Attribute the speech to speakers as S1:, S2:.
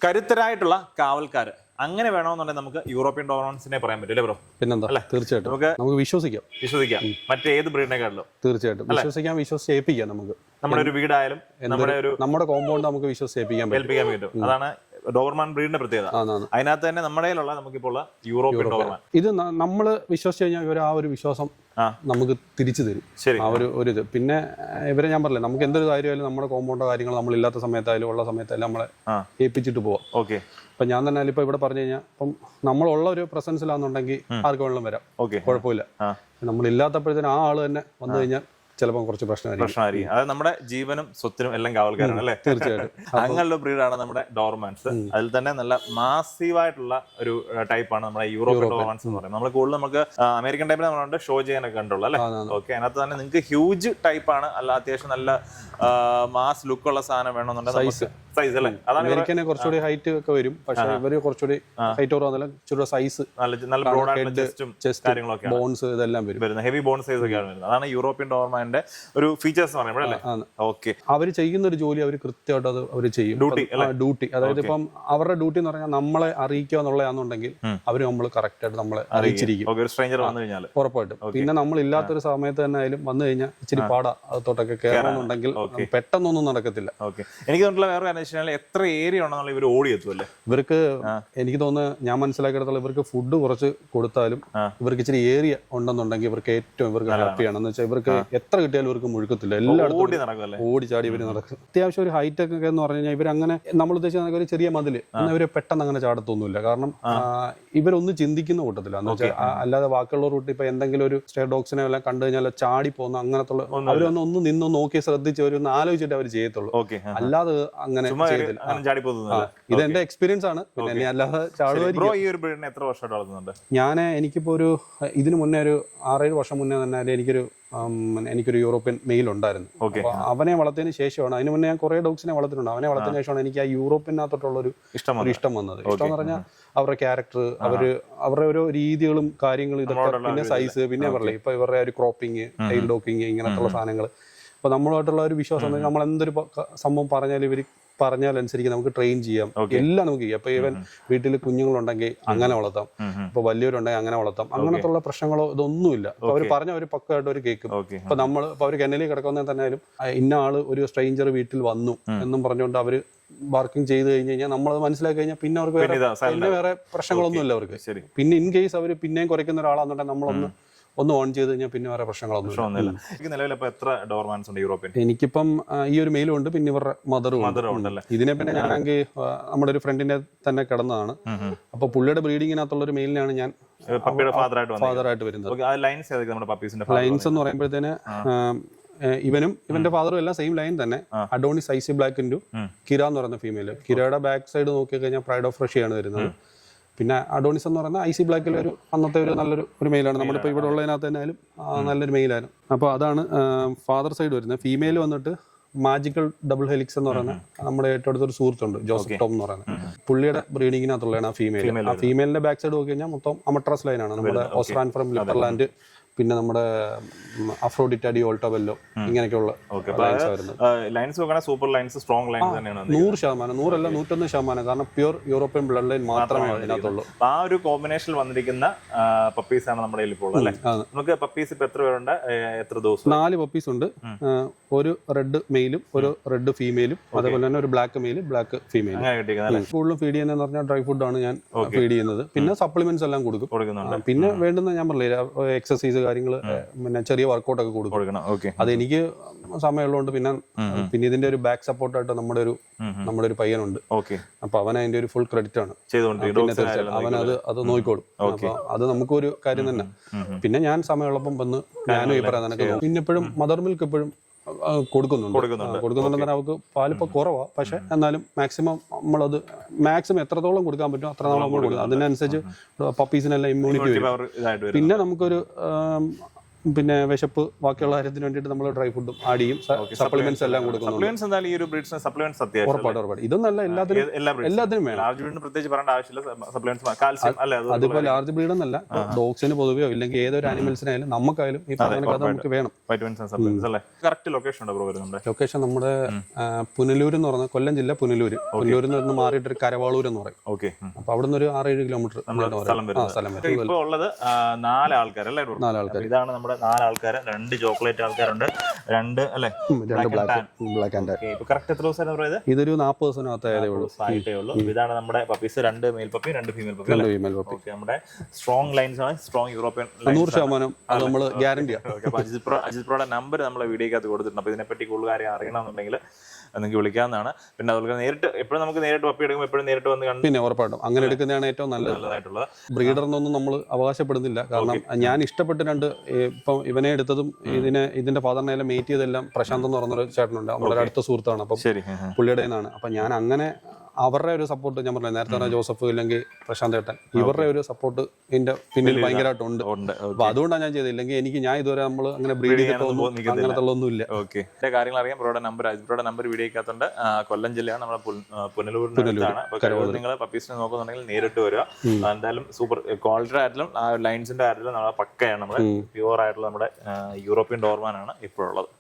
S1: കരുത്തരായിട്ടുള്ള കാവൽക്കാർ അങ്ങനെ വേണമെന്നുണ്ടെങ്കിൽ നമുക്ക് യൂറോപ്യൻ ഡോഗ്സിനെ പറയാൻ പറ്റില്ലേ ബ്രോ?
S2: പിന്നെന്താ, തീർച്ചയായിട്ടും നമുക്ക് വിശ്വസിക്കാം
S1: മറ്റേത് ബ്രീഡിനെക്കാട്ടിലും.
S2: തീർച്ചയായിട്ടും വിശ്വസിക്കാം. നമുക്ക്
S1: നമ്മുടെ ഒരു വീടായാലും
S2: നമ്മുടെ കോമ്പൗണ്ട് നമുക്ക് വിശ്വസിപ്പിക്കാൻ
S1: പറ്റും. അതാണ് ഡോബർമാൻ ബ്രീഡിന്റെ പ്രത്യേകത. അതിനകത്ത് തന്നെ നമ്മുടെ നമുക്കിപ്പോൾ യൂറോപ്യൻ ഡോബർമാൻ
S2: ഇത് നമ്മൾ വിശ്വസിച്ച് കഴിഞ്ഞാൽ ഇവർ ആ ഒരു വിശ്വാസം നമുക്ക് തിരിച്ചു തരും. ആ ഒരു ഇത് പിന്നെ ഇവരെ ഞാൻ പറഞ്ഞില്ലേ, നമുക്ക് എന്തൊരു കാര്യമായാലും നമ്മുടെ കോമ്പൗണ്ടോ കാര്യങ്ങൾ നമ്മൾ ഇല്ലാത്ത സമയത്തായാലും ഉള്ള സമയത്തായാലും നമ്മളെ ഏൽപ്പിച്ചിട്ട് പോവാം.
S1: ഓക്കെ,
S2: ഇപ്പൊ ഞാൻ തന്നെ ഇപ്പൊ ഇവിടെ പറഞ്ഞു കഴിഞ്ഞാൽ ഇപ്പം നമ്മളുള്ള ഒരു പ്രസൻസിലാണെന്നുണ്ടെങ്കിൽ ആർക്ക് വേണമെങ്കിലും വരാം, കുഴപ്പമില്ല. നമ്മളില്ലാത്തപ്പോഴത്തേനും ആ ആള് തന്നെ വന്നു കഴിഞ്ഞാൽ ചിലപ്പോൾ കുറച്ച് പ്രശ്നമായിരിക്കും.
S1: അതായത് നമ്മുടെ ജീവനും സ്വത്തിനും എല്ലാം കാവൽക്കാരാണ് അല്ലേ?
S2: തീർച്ചയായിട്ടും.
S1: അങ്ങനെയുള്ള ബ്രീഡാണ് നമ്മുടെ ഡോർമാൻസ്. അതിൽ തന്നെ നല്ല മാസീവായിട്ടുള്ള ഒരു ടൈപ്പാണ് നമ്മുടെ യൂറോപ്യൻ ഡോർമാൻസ് എന്ന് പറയുന്നത്. നമ്മൾ കൂടുതൽ നമുക്ക് അമേരിക്കൻ ടൈപ്പിൽ നമ്മളുണ്ട് ഷോ ചെയ്യാനൊക്കെ കണ്ടുള്ളൂ അല്ലേ? ഓക്കെ, അതിനകത്ത് തന്നെ നിങ്ങൾക്ക് ഹ്യൂജ് ടൈപ്പാണ്, അല്ല അത്യാവശ്യം നല്ല മാസ് ലുക്കുള്ള സാധനം വേണമെന്നുണ്ടെങ്കിൽ സൈസ് അല്ലേ? അതാണ്
S2: അമേരിക്കനെ കുറച്ചുകൂടി ഹൈറ്റ് ഒക്കെ വരും, പക്ഷെ ഇവര് കുറച്ചുകൂടി ഹൈറ്റ് കുറവല്ല, ഇച്ചിരി സൈസ്
S1: നല്ല ബ്രോഡായിട്ടുള്ള ചെസ്റ്റും കാര്യങ്ങളൊക്കെ,
S2: ബോൺസ് ഇതെല്ലാം വരും,
S1: ഹെവി ബോൺ സൈസ് ഒക്കെയാണ് വരുന്നത്. അതാണ് യൂറോപ്യൻ ഡോർമാൻ ഒരു ഫീച്ചേഴ്സ് ഓക്കെ.
S2: അവര് ചെയ്യുന്ന ഒരു ജോലി അവർ കൃത്യമായിട്ട് അത് അവർ ചെയ്യും. ഡ്യൂട്ടി അതായത് ഇപ്പം അവരുടെ ഡ്യൂട്ടി എന്ന് പറഞ്ഞാൽ നമ്മളെ അറിയിക്കുക എന്നുള്ളതാണെന്നുണ്ടെങ്കിൽ അവര് നമ്മൾ കറക്റ്റ് ആയിട്ട് നമ്മളെ അറിയിച്ചിരിക്കും ഉറപ്പായിട്ടും. പിന്നെ നമ്മൾ ഇല്ലാത്തൊരു സമയത്ത് തന്നെ ആയാലും വന്നു കഴിഞ്ഞാൽ ഇച്ചിരി പാടാ അകത്തോട്ടൊക്കെ കയറണമെന്നുണ്ടെങ്കിൽ പെട്ടെന്നൊന്നും നടക്കത്തില്ല.
S1: എനിക്ക് തോന്നുന്നില്ല വേറെ എത്ര ഏരിയ ഉണ്ടെന്നുള്ള ഇവർ ഓടിയെത്തുമല്ലേ
S2: ഇവർക്ക്. എനിക്ക് തോന്നുന്നു ഞാൻ മനസ്സിലാക്കിയെടുത്തോളം ഇവർക്ക് ഫുഡ് കുറച്ച് കൊടുത്താലും ഇവർക്ക് ഇച്ചിരി ഏരിയ ഉണ്ടെന്നുണ്ടെങ്കിൽ ഇവർക്ക് ഏറ്റവും ഇവർക്ക് ഹാപ്പിയാണ്. എന്ന് വെച്ചാൽ ഇവർക്ക് എത്ര കിട്ടിയാലും ഇവർക്ക് മുഴുക്കത്തില്ല, എല്ലായിടത്തും ഓടി ചാടി ഇവര് നടക്കും. അത്യാവശ്യം ഒരു ഹൈറ്റ് ഒക്കെ എന്ന് പറഞ്ഞു കഴിഞ്ഞാൽ ഇവരങ്ങനെ നമ്മൾ ഉദ്ദേശിച്ച ഒരു ചെറിയ മതില് എന്നാൽ ഇവര് പെട്ടെന്ന് അങ്ങനെ ചാടത്തൊന്നുമില്ല. കാരണം ഇവരൊന്നും ചിന്തിക്കുന്ന കൂട്ടത്തില്ല. എന്ന് വെച്ചാൽ അല്ലാതെ ബാക്കിയുള്ള റൂട്ട് ഇപ്പൊ എന്തെങ്കിലും ഒരു സ്റ്റേ ഡോഗ്സിനെ എല്ലാം കണ്ടു കഴിഞ്ഞാൽ ചാടി പോകുന്ന അങ്ങനത്തുള്ള അവരൊന്ന് നിന്ന് നോക്കി ശ്രദ്ധിച്ച് അവരൊന്ന് ആലോചിച്ചിട്ട് അവർ ചെയ്യത്തുള്ളൂ. അല്ലാതെ അങ്ങനെ ഇത് എന്റെ എക്സ്പീരിയൻസ് ആണ്. പിന്നെ അല്ലാതെ ചാടുമായിരിക്കും. എനിക്കിപ്പോ ഒരു ഇതിനു മുന്നേ ഒരു 6-7 വർഷം മുന്നേ തന്നെ എനിക്കൊരു യൂറോപ്യൻ മെയിൽ ഉണ്ടായിരുന്നു. അവനെ വളർത്തിയതിനു ശേഷമാണ്, അതിന് മുന്നേ ഞാൻ കുറെ ഡോഗ്സിനെ വളർത്തിയിട്ടുണ്ട്, അവനെ വളർത്തിയതിനു ശേഷമാണ് എനിക്ക് ആ യൂറോപ്യനകത്തോട്ടുള്ള ഒരു ഇഷ്ടം വന്നത്. ഇഷ്ടം എന്ന് പറഞ്ഞാൽ അവരുടെ ക്യാരക്ടർ, അവരുടെ ഓരോ രീതികളും കാര്യങ്ങളും ഇതൊക്കെ, പിന്നെ സൈസ്, പിന്നെ പറയില്ലേ ഇപ്പൊ ഇവരുടെ ഒരു ക്രോപ്പിംഗ്, ടൈൽ ഡോക്കിങ്, ഇങ്ങനത്തുള്ള സാധനങ്ങൾ. അപ്പൊ നമ്മളുമായിട്ടുള്ള ഒരു വിശ്വാസം, നമ്മൾ എന്തൊരു സംഭവം പറഞ്ഞാലും ഇവർ പറഞ്ഞാലനുസരിച്ച് നമുക്ക് ട്രെയിൻ ചെയ്യാം, എല്ലാം നമുക്ക് ചെയ്യാം. അപ്പൊ ഈവൻ വീട്ടിൽ കുഞ്ഞുങ്ങളുണ്ടെങ്കിൽ അങ്ങനെ വളർത്താം, ഇപ്പൊ വലിയവരുണ്ടെങ്കിൽ അങ്ങനെ വളർത്താം. അങ്ങനത്തുള്ള പ്രശ്നങ്ങളോ ഇതൊന്നുമില്ല. അപ്പൊ അവർ പറഞ്ഞ ഒരു പക്കമായിട്ട് ഒരു കേൾക്കും. ഇപ്പൊ നമ്മൾ ഇപ്പൊ അവർ കെന്നലിൽ കിടക്കുന്ന തന്നെയാലും ഇന്ന ആള് ഒരു സ്ട്രേഞ്ചർ വീട്ടിൽ വന്നു എന്നും പറഞ്ഞുകൊണ്ട് അവര് ബാർക്കിംഗ് ചെയ്ത് കഴിഞ്ഞ് കഴിഞ്ഞാൽ നമ്മളത് മനസ്സിലാക്കി കഴിഞ്ഞാൽ പിന്നെ അവർക്ക് വേറെ പ്രശ്നങ്ങളൊന്നുമില്ല അവർക്ക്. പിന്നെ ഇൻ കേസ് അവർ പിന്നെയും കുറയ്ക്കുന്ന ഒരാളാന്നുണ്ടെങ്കിൽ നമ്മളൊന്ന് ഓൺ ചെയ്ത് കഴിഞ്ഞാൽ പിന്നെ വേറെ പ്രശ്നങ്ങളൊന്നും. എനിക്കിപ്പം ഈ ഒരു മെയിലും ഉണ്ട്, പിന്നെ ഇവരുടെ മദറും ഉണ്ട്. ഇതിനെ പിന്നെ ഞാനെങ്കിൽ നമ്മുടെ ഒരു ഫ്രണ്ടിന്റെ തന്നെ കിടന്നതാണ്. അപ്പൊ പുള്ളിയുടെ ബ്രീഡിങ്ങിനകത്തുള്ള ഒരു മെയിലിനാണ് ഞാൻ ഫാദറായിട്ട് വരുന്നത്. ലൈൻസ് എന്ന് പറയുമ്പോഴത്തേന് ഇവന്റെ ഫാദറും എല്ലാം സെയിം ലൈൻ തന്നെ. അഡോണിസ് ഐസി ബ്ലാക്ക് ഇൻറ്റു കിര എന്ന് പറയുന്ന ഫീമെയിൽ. കിരയുടെ ബാക്ക് സൈഡ് നോക്കി കഴിഞ്ഞാൽ പ്രൈഡ് ഓഫ് റഷ്യയാണ് വരുന്നത്. പിന്നെ അഡോണിസ് എന്ന് പറയുന്ന ഐസി ബ്ലാക്കിൽ അന്നത്തെ ഒരു നല്ലൊരു മെയിലാണ്. നമ്മളിപ്പോൾ ഇവിടെ ഉള്ളതിനകത്ത് തന്നെയാലും നല്ലൊരു മെയിലായിരുന്നു. അപ്പോൾ അതാണ് ഫാദർ സൈഡ് വരുന്നത്. ഫീമെയിൽ വന്നിട്ട് മാജിക്കൽ ഡബിൾ ഹെലിക്സ് എന്ന് പറയുന്ന നമ്മുടെ ഏറ്റവും അടുത്തൊരു സുഹൃത്തുണ്ട്, ജോസഫ് ടോം എന്ന് പറയുന്നത്. പുള്ളിയുടെ ബ്രീഡിങ്ങിനകത്തുള്ളതാണ് ആ ഫീമെയിൽ. ആ ഫീമെയിലിന്റെ ബാക്ക് സൈഡ് നോക്കി കഴിഞ്ഞാൽ മൊത്തം അമട്രാസ് ലൈനാണ്. നമ്മുടെ ഓസ്ട്രാൻ ഫ്രം ലിപ്പർലാൻഡ്, പിന്നെ നമ്മുടെ അഫ്രോഡിറ്റ ഡി ഓൾട്ടോബെല്ലോ, ഇങ്ങനെയൊക്കെയുള്ള
S1: lines super lines, strong lines തന്നെയാണ്.
S2: 100%, 100% 101%. കാരണം പ്യൂർ യൂറോപ്യൻ ബ്ലഡ് ലൈൻ മാത്രമേ അതിനകത്തുള്ളൂ.
S1: ആ ഒരു കോമ്പിനേഷനിൽ വന്നിരിക്കുന്ന പപ്പീസ് ആണ് നമ്മുടെ ഇപ്പോൾ അല്ലേ? നമുക്ക് പപ്പീസ് ഇപ്പൊ എത്ര പേരുണ്ട്, എത്ര ദിവസം?
S2: 4 പപ്പീസ് ഉണ്ട്. ഒരു റെഡ് മെയിലും ഒരു റെഡ് ഫീമെയിലും, അതേപോലെ തന്നെ ഒരു ബ്ലാക്ക് മെയിലും ബ്ലാക്ക് ഫീമെയിലും. കൂടുതലും ഫീഡ് ചെയ്യുന്നതെന്ന് പറഞ്ഞാൽ ഡ്രൈ ഫുഡാണ് ഞാൻ ഫീഡ് ചെയ്യുന്നത്. പിന്നെ സപ്ലിമെന്റ്സ് എല്ലാം കൊടുക്കും. പിന്നെ വേണ്ടുന്ന ഞാൻ പറഞ്ഞില്ല എക്സസൈസ് കാര്യങ്ങൾ, പിന്നെ ചെറിയ വർക്കൗട്ട് ഒക്കെ കൊടുക്കണം. അത് എനിക്ക് സമയമുള്ളതുകൊണ്ട് പിന്നെ ഇതിന്റെ ഒരു ബാക്ക് സപ്പോർട്ടായിട്ട് നമ്മുടെ ഒരു പയ്യനുണ്ട്. അപ്പൊ അവൻ അതിന്റെ ഒരു ഫുൾ ക്രെഡിറ്റ് ആണ്. അവൻ അത് നോക്കിക്കോളും. അപ്പൊ അത് നമുക്കൊരു കാര്യം തന്നെ. പിന്നെ ഞാൻ സമയമുള്ളപ്പം വന്ന് ഞാനും ഈ പറയാൻ നിനക്ക് പിന്നെ എപ്പോഴും മദർ മിൽക്ക് എപ്പോഴും കൊടുക്കുന്നുണ്ടെന്ന് അവർക്ക് പാലിപ്പോ കുറവാ. പക്ഷെ എന്നാലും മാക്സിമം നമ്മളത് എത്രത്തോളം കൊടുക്കാൻ പറ്റും അത്രത്തോളം നമ്മൾ കൊടുക്കും. അതിനനുസരിച്ച് പപ്പീസിനെല്ലാം ഇമ്മ്യൂണിറ്റി വരും. പിന്നെ നമുക്കൊരു പിന്നെ വിശപ്പ് ബാക്കിയുള്ള കാര്യത്തിന് വേണ്ടിയിട്ട് നമ്മൾ ഡ്രൈ ഫുഡും ആഡ് ചെയ്യും, സപ്ലിമെന്റ്സ് എല്ലാം കൊടുക്കുന്നുണ്ട്.
S1: സപ്ലിമെന്റ്സ് എന്തായാലും ഈ ഒരു ബ്രീഡ്സിന് സപ്ലിമെന്റ്സ് അത്യാവശ്യം
S2: ഉറപ്പായിട്ടും ഇതൊന്നല്ല എല്ലാത്തിനും വേണം.
S1: ലാർജ് ബ്രീഡിന് പ്രത്യേകിച്ച് പറയേണ്ട ആവശ്യമില്ല, സപ്ലിമെന്റ്സ് കാൽസ്യം അല്ലേ
S2: അതിപ്പോ ലാർജ് ബ്രീഡ് എന്നല്ല, ഡോഗ്സിന് പൊതുവെയോ ഇല്ലെങ്കിൽ ഏതൊരു ആനിമൽസിനായാലും നമുക്കായാലും ഈ പറയുന്ന കഥ നമുക്ക് വേണം.
S1: വൈറ്റമിൻസ് ആൻഡ് സപ്ലിമെന്റ്സ് അല്ലേ. കറക്റ്റ് ലൊക്കേഷൻ ഉണ്ടോ ബ്രോ വരുന്നുണ്ട്?
S2: ലൊക്കേഷൻ നമ്മുടെ പുനലൂർ എന്ന് പറഞ്ഞ കൊല്ലം ജില്ല പുനലൂരിൽ നിന്ന് മാറിയിട്ട് കരവാളൂർ എന്ന് പറയും.
S1: ഓക്കെ.
S2: അപ്പൊ അവിടെ നിന്ന് ഒരു 6-7 കിലോമീറ്റർ
S1: സ്ഥലം വരും. ഇപ്പൊ ഉള്ളത് 4 ആൾക്കാരല്ലേ?
S2: 4 ആൾക്കാർ.
S1: ഇതാണ് നമ്മുടെ 4 ആൾക്കാർ. 2 ചോക്ലേറ്റ് ആൾക്കാരുണ്ട്, 2 അല്ലേ,
S2: 2 ബ്ലാക്ക് ആൻഡ് ടാൻ.
S1: ഇപ്പൊ കറക്റ്റ് എത്ര ദിവസം പറയുന്നത്?
S2: ഇതൊരു 40 ദിവസത്തിനകത്തായതേ ഉള്ളൂ.
S1: ഇതാണ് നമ്മുടെ puppies, 2 male puppy 2 female puppy. നമ്മുടെ സ്ട്രോങ് ലൈൻസ് ആണ്, സ്ട്രോങ് യൂറോപ്യൻ
S2: 100% അത് നമ്മൾ ഗ്യാരണ്ടിയാണ്.
S1: അജിത് പ്രോയുടെ നമ്പർ നമ്മളെ വീഡിയോക്കകത്ത് കൊടുത്തിട്ടുണ്ട്. അപ്പൊ ഇതിനെപ്പറ്റി കൂടുതൽ കാര്യം അറിയണമെന്നുണ്ടെങ്കിൽ നിങ്ങൾക്ക് വിളിക്കാവുന്നതാണ്. പിന്നെ അതുപോലെ നേരിട്ട് എപ്പോഴും നമുക്ക് നേരിട്ട് പപ്പി എടുക്കുമ്പോൾ എപ്പോഴും നേരിട്ട് വന്ന് കണ്ട്
S2: പിന്നെ ഉറപ്പായിട്ടും അങ്ങനെ എടുക്കുന്നതാണ് ഏറ്റവും നല്ലതായിട്ടുള്ളത്. ബ്രീഡർ എന്നൊന്നും നമ്മൾ അവകാശപ്പെടുന്നില്ല, കാരണം ഞാൻ ഇഷ്ടപ്പെട്ട് ഇപ്പം ഇവനെ എടുത്തതും ഇതിന്റെ ഫാദറിനെല്ലാം മേറ്റ് ചെയ്തെല്ലാം പ്രശാന്ത് എന്ന് പറഞ്ഞൊരു ചേട്ടനുണ്ട്, വളരെ അടുത്ത സുഹൃത്താണ്. അപ്പം പുള്ളിയുടെ നിന്നാണ്. അപ്പം ഞാൻ അങ്ങനെ അവരുടെ ഒരു സപ്പോർട്ട്, ഞാൻ പറഞ്ഞു നേരത്തെ പറഞ്ഞ ജോസഫ് ഇല്ലെങ്കിൽ പ്രശാന്ത് ഏട്ടൻ, ഇവരുടെ ഒരു സപ്പോർട്ട് ഇതിന്റെ പിന്നിൽ ഭയങ്കരമായിട്ടുണ്ട്. അപ്പൊ അതുകൊണ്ടാണ് ഞാൻ ചെയ്തത്. ഇല്ലെങ്കിൽ ഞാൻ ഇതുവരെ നമ്മൾ അങ്ങനെ ബ്രീഡ് ചെയ്തിട്ടൊന്നും അങ്ങനത്തെ ഒന്നുമില്ല.
S1: ഓക്കെ. കാര്യങ്ങൾ അറിയാം. ബ്രോയുടെ നമ്പർ വീഡിയോക്കകത്തുണ്ട്. കൊല്ലം ജില്ലയാണ്, നമ്മുടെ പുനലൂരിനാണ്. നിങ്ങൾ പപ്പീസിനെ നോക്കുന്നുണ്ടെങ്കിൽ നേരിട്ട് വരിക. എന്തായാലും സൂപ്പർ ക്വാളിറ്റി ആയിട്ടും ലൈൻസിന്റെ കാര്യത്തിലും നമ്മളെ പക്കയാണ്. നമ്മുടെ പ്യുവർ ആയിട്ടുള്ള നമ്മുടെ യൂറോപ്യൻ ഡോർമാനാണ് ഇപ്പോഴുള്ളത്.